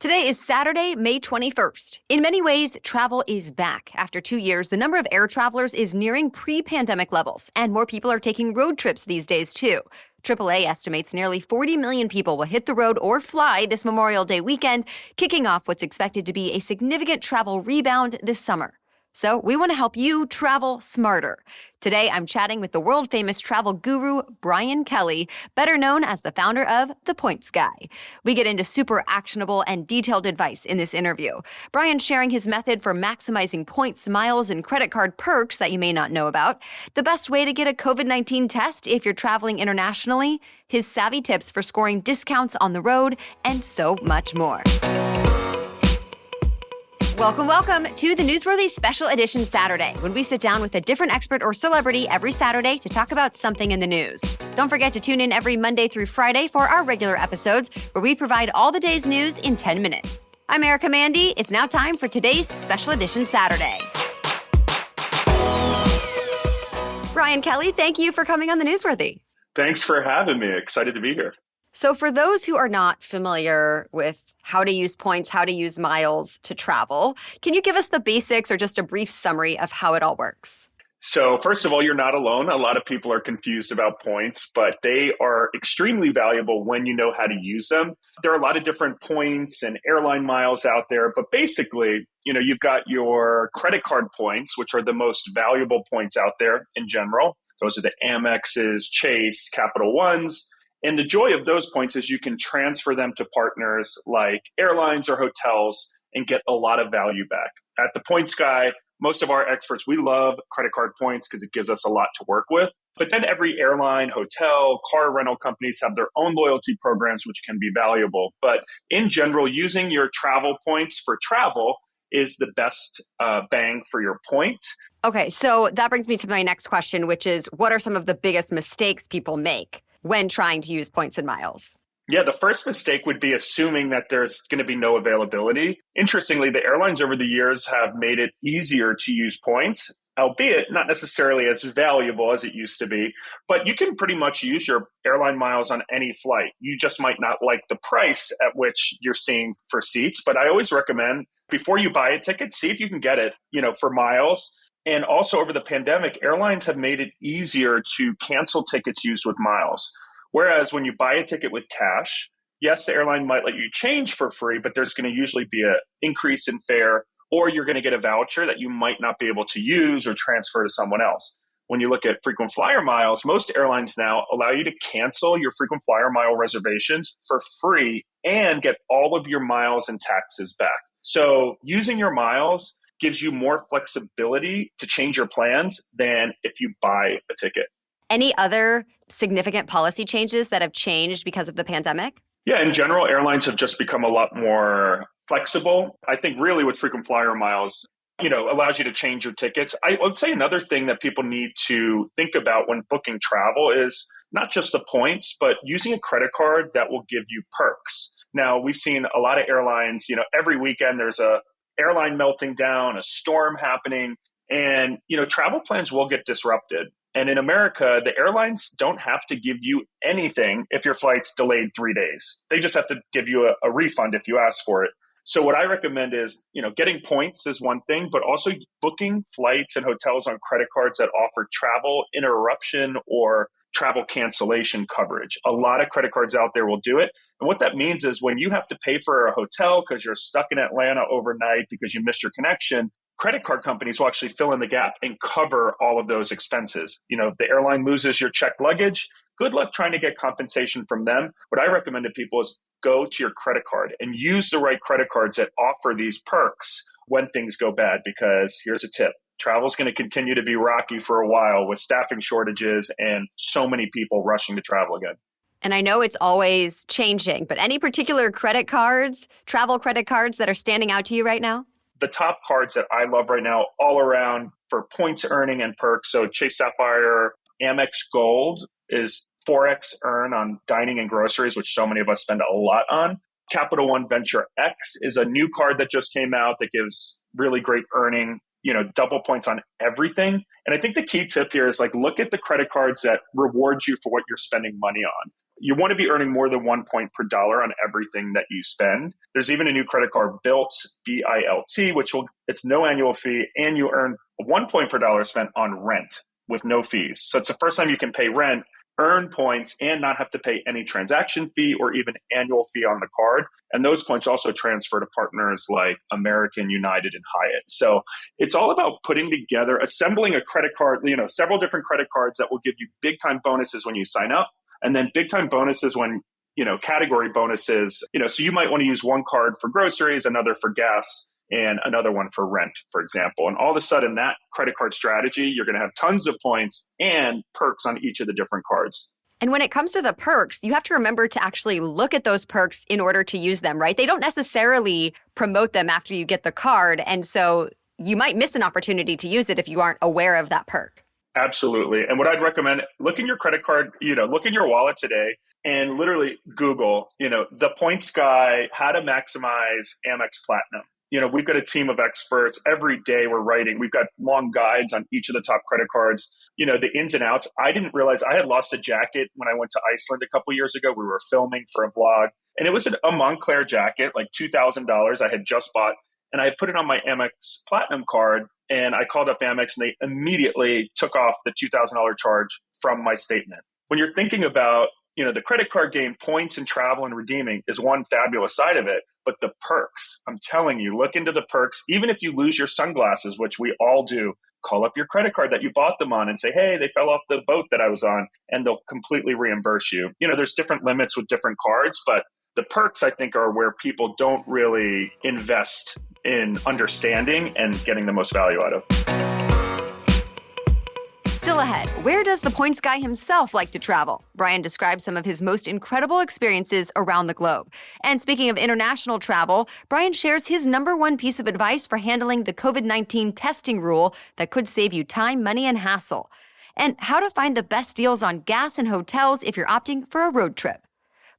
Today is Saturday, May 21st. In many ways, travel is back. After 2 years, the number of air travelers is nearing pre-pandemic levels, and more people are taking road trips these days, too. AAA estimates nearly 40 million people will hit the road or fly this Memorial Day weekend, kicking off what's expected to be a significant travel rebound this summer. So we want to help you travel smarter. Today, I'm chatting with the world-famous travel guru, Brian Kelly, better known as the founder of The Points Guy. We get into super actionable and detailed advice in this interview. Brian's sharing his method for maximizing points, miles, and credit card perks that you may not know about, the best way to get a COVID-19 test if you're traveling internationally, his savvy tips for scoring discounts on the road, and so much more. Welcome to the Newsworthy Special Edition Saturday, when we sit down with a different expert or celebrity every Saturday to talk about something in the news. Don't forget to tune in every Monday through Friday for our regular episodes, where we provide all the day's news in 10 minutes. I'm Erica Mandy. It's now time for today's Special Edition Saturday. Brian Kelly, thank you for coming on the Newsworthy. Thanks for having me. Excited to be here. So for those who are not familiar with how to use points, how to use miles to travel, can you give us the basics or just a brief summary of how it all works? So first of all, you're not alone. A lot of people are confused about points, but they are extremely valuable when you know how to use them. There are a lot of different points and airline miles out there, but basically, you've got your credit card points, which are the most valuable points out there in general. Those are the Amexes, Chase, Capital Ones. And the joy of those points is you can transfer them to partners like airlines or hotels and get a lot of value back. At The Points Guy, most of our experts, we love credit card points because it gives us a lot to work with. But then every airline, hotel, car rental companies have their own loyalty programs, which can be valuable. But in general, using your travel points for travel is the best bang for your point. Okay, so that brings me to my next question, which is, what are some of the biggest mistakes people make when trying to use points and miles? Yeah, the first mistake would be assuming that there's going to be no availability. Interestingly, the airlines over the years have made it easier to use points, albeit not necessarily as valuable as it used to be. But you can pretty much use your airline miles on any flight. You just might not like the price at which you're seeing for seats. But I always recommend, before you buy a ticket, see if you can get it, for miles. And also over the pandemic, airlines have made it easier to cancel tickets used with miles. Whereas when you buy a ticket with cash, yes, the airline might let you change for free, but there's going to usually be an increase in fare, or you're going to get a voucher that you might not be able to use or transfer to someone else. When you look at frequent flyer miles, most airlines now allow you to cancel your frequent flyer mile reservations for free and get all of your miles and taxes back. So using your miles gives you more flexibility to change your plans than if you buy a ticket. Any other significant policy changes that have changed because of the pandemic? Yeah, in general, airlines have just become a lot more flexible. I think really with frequent flyer miles, allows you to change your tickets. I would say another thing that people need to think about when booking travel is not just the points, but using a credit card that will give you perks. Now, we've seen a lot of airlines, every weekend there's a airline melting down, a storm happening, and, travel plans will get disrupted. And in America, the airlines don't have to give you anything if your flight's delayed 3 days. They just have to give you a refund if you ask for it. So what I recommend is, getting points is one thing, but also booking flights and hotels on credit cards that offer travel interruption or travel cancellation coverage. A lot of credit cards out there will do it. And what that means is when you have to pay for a hotel because you're stuck in Atlanta overnight because you missed your connection, credit card companies will actually fill in the gap and cover all of those expenses. If the airline loses your checked luggage, good luck trying to get compensation from them. What I recommend to people is go to your credit card and use the right credit cards that offer these perks when things go bad, because here's a tip. Travel is going to continue to be rocky for a while with staffing shortages and so many people rushing to travel again. And I know it's always changing, but any particular credit cards, travel credit cards that are standing out to you right now? The top cards that I love right now all around for points earning and perks. So Chase Sapphire, Amex Gold is 4x earn on dining and groceries, which so many of us spend a lot on. Capital One Venture X is a new card that just came out that gives really great earning, double points on everything. And I think the key tip here is look at the credit cards that reward you for what you're spending money on. You want to be earning more than 1 point per dollar on everything that you spend. There's even a new credit card, Bilt, BILT, it's no annual fee, and you earn 1 point per dollar spent on rent with no fees. So it's the first time you can pay rent, earn points, and not have to pay any transaction fee or even annual fee on the card. And those points also transfer to partners like American, United, and Hyatt. So it's all about putting together, assembling a credit card, several different credit cards that will give you big time bonuses when you sign up, and then big time bonuses when, category bonuses, so you might want to use one card for groceries, another for gas, and another one for rent, for example. And all of a sudden, that credit card strategy, you're going to have tons of points and perks on each of the different cards. And when it comes to the perks, you have to remember to actually look at those perks in order to use them, right? They don't necessarily promote them after you get the card. And so you might miss an opportunity to use it if you aren't aware of that perk. Absolutely. And what I'd recommend, look in your credit card, look in your wallet today and literally Google, the points guy, how to maximize Amex Platinum. We've got a team of experts. Every day we've got long guides on each of the top credit cards, the ins and outs. I didn't realize I had lost a jacket when I went to Iceland a couple years ago. We were filming for a vlog, and it was a Montclair jacket, like $2,000 I had just bought. And I put it on my Amex Platinum card, and I called up Amex, and they immediately took off the $2,000 charge from my statement. When you're thinking about, the credit card game, points and travel and redeeming is one fabulous side of it. But the perks, I'm telling you, look into the perks. Even if you lose your sunglasses, which we all do, call up your credit card that you bought them on and say, hey, they fell off the boat that I was on, and they'll completely reimburse you. There's different limits with different cards, but the perks, I think, are where people don't really invest in understanding and getting the most value out of. Still ahead, where does the points guy himself like to travel? Brian describes some of his most incredible experiences around the globe. And speaking of international travel, Brian shares his number one piece of advice for handling the COVID-19 testing rule that could save you time, money, and hassle. And how to find the best deals on gas and hotels if you're opting for a road trip.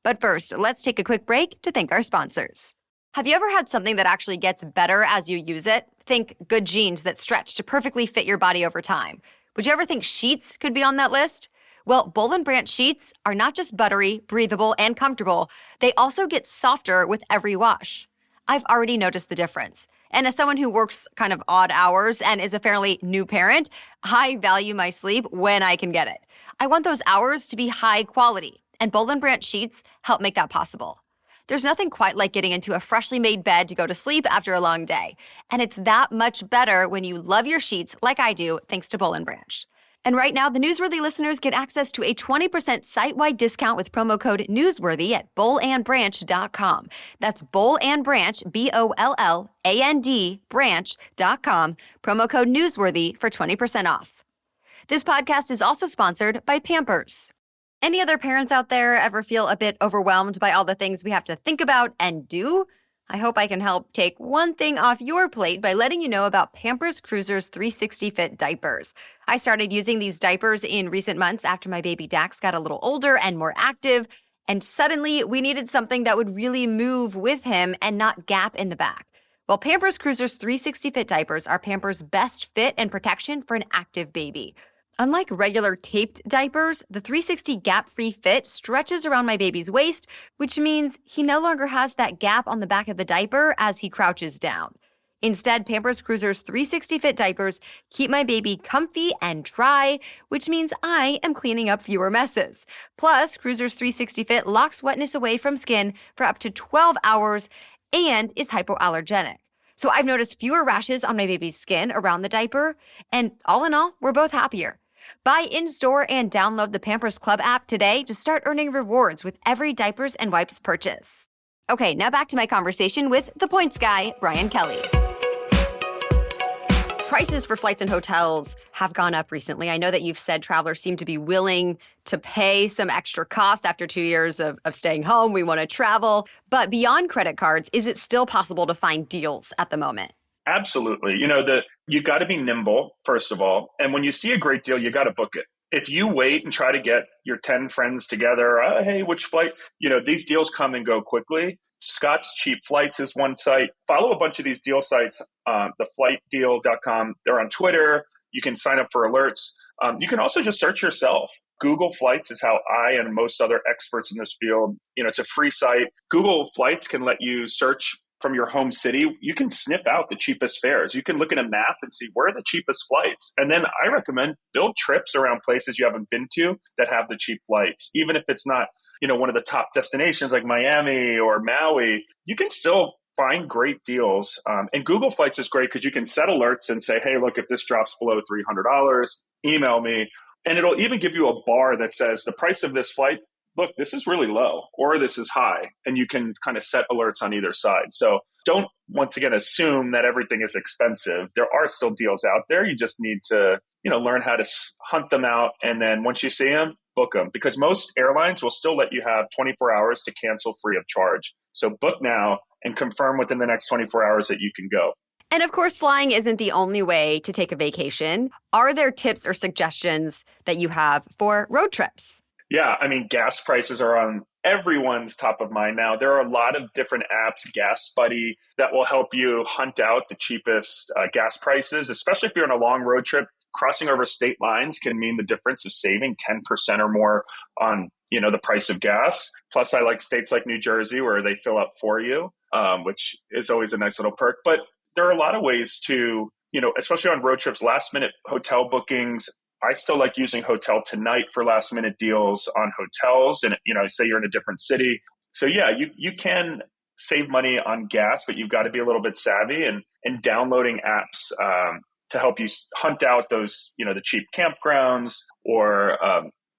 But first, let's take a quick break to thank our sponsors. Have you ever had something that actually gets better as you use it? Think good jeans that stretch to perfectly fit your body over time. Would you ever think sheets could be on that list? Well, Boll & Branch sheets are not just buttery, breathable, and comfortable. They also get softer with every wash. I've already noticed the difference. And as someone who works kind of odd hours and is a fairly new parent, I value my sleep when I can get it. I want those hours to be high quality, and Boll & Branch sheets help make that possible. There's nothing quite like getting into a freshly made bed to go to sleep after a long day. And it's that much better when you love your sheets like I do, thanks to Boll & Branch. And right now, the Newsworthy listeners get access to a 20% site-wide discount with promo code Newsworthy at bollandbranch.com. That's Boll and Branch, BOLLAND, branch.com. Promo code Newsworthy for 20% off. This podcast is also sponsored by Pampers. Any other parents out there ever feel a bit overwhelmed by all the things we have to think about and do? I hope I can help take one thing off your plate by letting you know about Pampers Cruisers 360 Fit diapers. I started using these diapers in recent months after my baby Dax got a little older and more active, and suddenly we needed something that would really move with him and not gap in the back. Well, Pampers Cruisers 360 Fit diapers are Pampers' best fit and protection for an active baby. Unlike regular taped diapers, the 360 gap-free fit stretches around my baby's waist, which means he no longer has that gap on the back of the diaper as he crouches down. Instead, Pampers Cruisers 360 Fit diapers keep my baby comfy and dry, which means I am cleaning up fewer messes. Plus, Cruisers 360 Fit locks wetness away from skin for up to 12 hours and is hypoallergenic. So I've noticed fewer rashes on my baby's skin around the diaper, and all in all, we're both happier. Buy in-store and download the Pampers Club app today to start earning rewards with every diapers and wipes purchase. Okay, now back to my conversation with the points guy, Brian Kelly. Prices for flights and hotels have gone up recently. I know that you've said travelers seem to be willing to pay some extra cost after 2 years of staying home. We want to travel. But beyond credit cards, is it still possible to find deals at the moment? Absolutely. You got to be nimble, first of all. And when you see a great deal, you got to book it. If you wait and try to get your 10 friends together, hey, which flight? These deals come and go quickly. Scott's Cheap Flights is one site. Follow a bunch of these deal sites, theflightdeal.com. They're on Twitter. You can sign up for alerts. You can also just search yourself. Google Flights is how I and most other experts in this field, it's a free site. Google Flights can let you search from your home city. You can sniff out the cheapest fares. You can look at a map and see where are the cheapest flights. And then I recommend build trips around places you haven't been to that have the cheap flights. Even if it's not, one of the top destinations like Miami or Maui, you can still find great deals. And Google Flights is great because you can set alerts and say, hey, look, if this drops below $300, email me. And it'll even give you a bar that says the price of this flight, look, this is really low or this is high. And you can kind of set alerts on either side. So don't, once again, assume that everything is expensive. There are still deals out there. You just need to, learn how to hunt them out. And then once you see them, book them, because most airlines will still let you have 24 hours to cancel free of charge. So book now and confirm within the next 24 hours that you can go. And of course, flying isn't the only way to take a vacation. Are there tips or suggestions that you have for road trips? Yeah, I mean, gas prices are on everyone's top of mind now. There are a lot of different apps, Gas Buddy, that will help you hunt out the cheapest gas prices, especially if you're on a long road trip. Crossing over state lines can mean the difference of saving 10% or more on, the price of gas. Plus, I like states like New Jersey where they fill up for you, which is always a nice little perk. But there are a lot of ways to, especially on road trips, last minute hotel bookings. I still like using Hotel Tonight for last minute deals on hotels. And, say you're in a different city. So yeah, you can save money on gas, but you've got to be a little bit savvy and downloading apps to help you hunt out those, the cheap campgrounds or,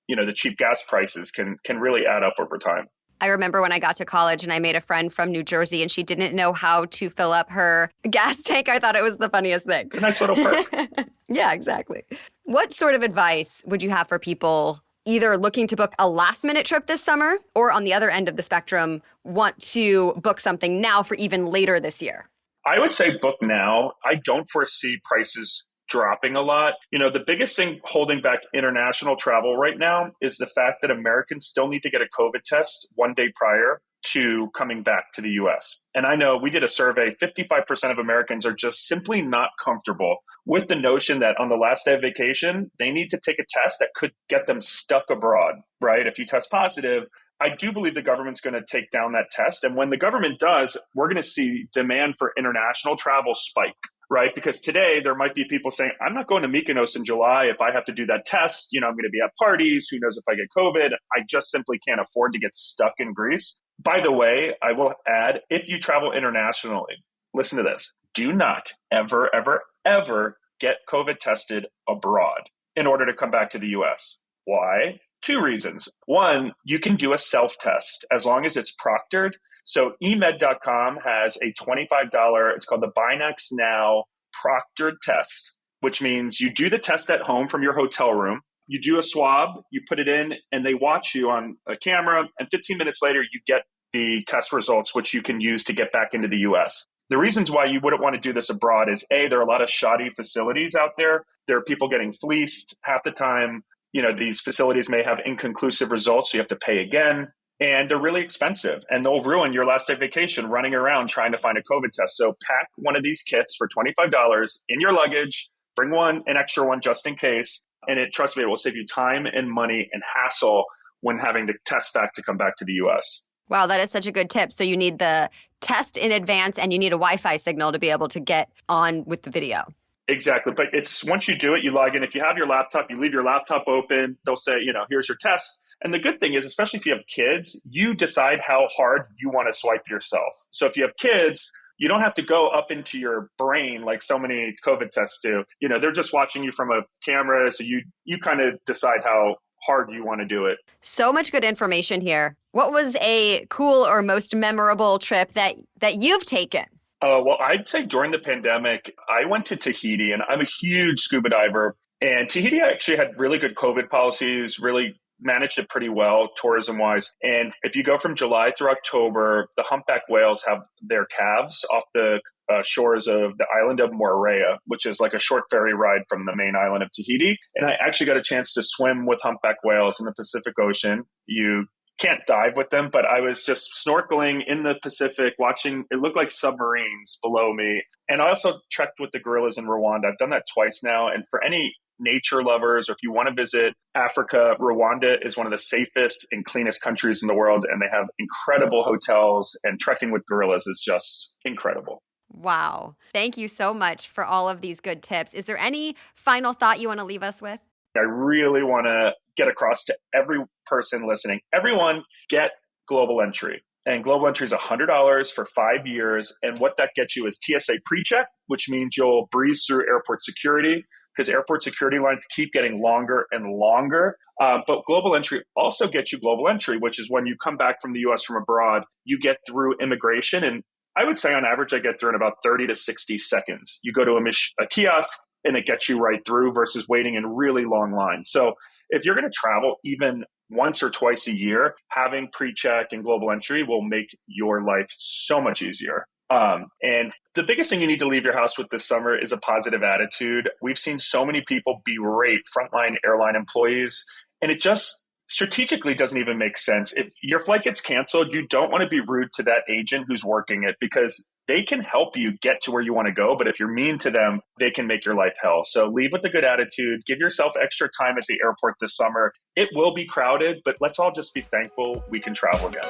the cheap gas prices can really add up over time. I remember when I got to college and I made a friend from New Jersey and she didn't know how to fill up her gas tank. I thought it was the funniest thing. It's a nice little perk. Yeah, exactly. What sort of advice would you have for people either looking to book a last minute trip this summer or on the other end of the spectrum, want to book something now for even later this year? I would say book now. I don't foresee prices dropping a lot. The biggest thing holding back international travel right now is the fact that Americans still need to get a COVID test one day prior to coming back to the US. And I know we did a survey, 55% of Americans are just simply not comfortable with the notion that on the last day of vacation, they need to take a test that could get them stuck abroad, right? If you test positive, I do believe the government's going to take down that test. And when the government does, we're going to see demand for international travel spike, right? Because today there might be people saying, I'm not going to Mykonos in July if I have to do that test. I'm going to be at parties. Who knows if I get COVID? I just simply can't afford to get stuck in Greece. By the way, I will add, if you travel internationally, listen to this. Do not ever, ever, ever get COVID tested abroad in order to come back to the US. Why? Two reasons. One, you can do a self-test as long as it's proctored. So emed.com has a $25, it's called the Binax Now proctored test, which means you do the test at home from your hotel room. You do a swab, you put it in, and they watch you on a camera. And 15 minutes later, you get the test results, which you can use to get back into the US. The reasons why you wouldn't want to do this abroad is A, there are a lot of shoddy facilities out there. There are people getting fleeced half the time. These facilities may have inconclusive results, so you have to pay again. And they're really expensive, and they'll ruin your last day vacation running around trying to find a COVID test. So pack one of these kits for $25 in your luggage, bring an extra one just in case. And trust me, it will save you time and money and hassle when having to test back to come back to the US. Wow, that is such a good tip. So you need the test in advance and you need a Wi-Fi signal to be able to get on with the video. Exactly. But it's once you do it, you log in. If you have your laptop, you leave your laptop open. They'll say, here's your test. And the good thing is, especially if you have kids, you decide how hard you want to swipe yourself. So if you have kids, you don't have to go up into your brain like so many COVID tests do. They're just watching you from a camera. So you kind of decide how hard you want to do it. So much good information here. What was a cool or most memorable trip that you've taken? Well, I'd say during the pandemic, I went to Tahiti, and I'm a huge scuba diver. And Tahiti actually had really good COVID policies, really managed it pretty well tourism-wise. And if you go from July through October, the humpback whales have their calves off the shores of the island of Moorea, which is like a short ferry ride from the main island of Tahiti. And I actually got a chance to swim with humpback whales in the Pacific Ocean. You can't dive with them, but I was just snorkeling in the Pacific, watching, it looked like submarines below me. And I also trekked with the gorillas in Rwanda. I've done that twice now. And for any nature lovers, or if you want to visit Africa, Rwanda is one of the safest and cleanest countries in the world. And they have incredible hotels, and trekking with gorillas is just incredible. Wow. Thank you so much for all of these good tips. Is there any final thought you want to leave us with? I really want to get across to every person listening, everyone get Global Entry. And Global Entry is $100 for 5 years. And what that gets you is TSA PreCheck, which means you'll breeze through airport security, because airport security lines keep getting longer and longer. But Global Entry also gets you Global Entry, which is when you come back from the US from abroad, you get through immigration. And I would say on average, I get through in about 30 to 60 seconds. You go to a kiosk and it gets you right through versus waiting in really long lines. So if you're going to travel even once or twice a year, having PreCheck and Global Entry will make your life so much easier. And the biggest thing you need to leave your house with this summer is a positive attitude. We've seen so many people berate frontline airline employees, and it just strategically doesn't even make sense. If your flight gets canceled, you don't want to be rude to that agent who's working it, because they can help you get to where you want to go. But if you're mean to them, they can make your life hell. So leave with a good attitude. Give yourself extra time at the airport this summer. It will be crowded, but let's all just be thankful we can travel again.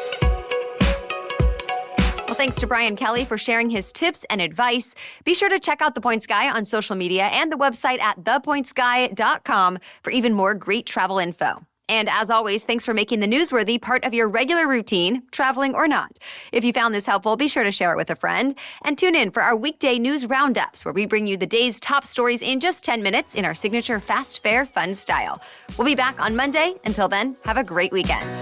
Well, thanks to Brian Kelly for sharing his tips and advice. Be sure to check out The Points Guy on social media and the website at thepointsguy.com for even more great travel info. And as always, thanks for making the newsworthy part of your regular routine, traveling or not. If you found this helpful, be sure to share it with a friend. And tune in for our weekday news roundups, where we bring you the day's top stories in just 10 minutes in our signature fast, fair, fun style. We'll be back on Monday. Until then, have a great weekend.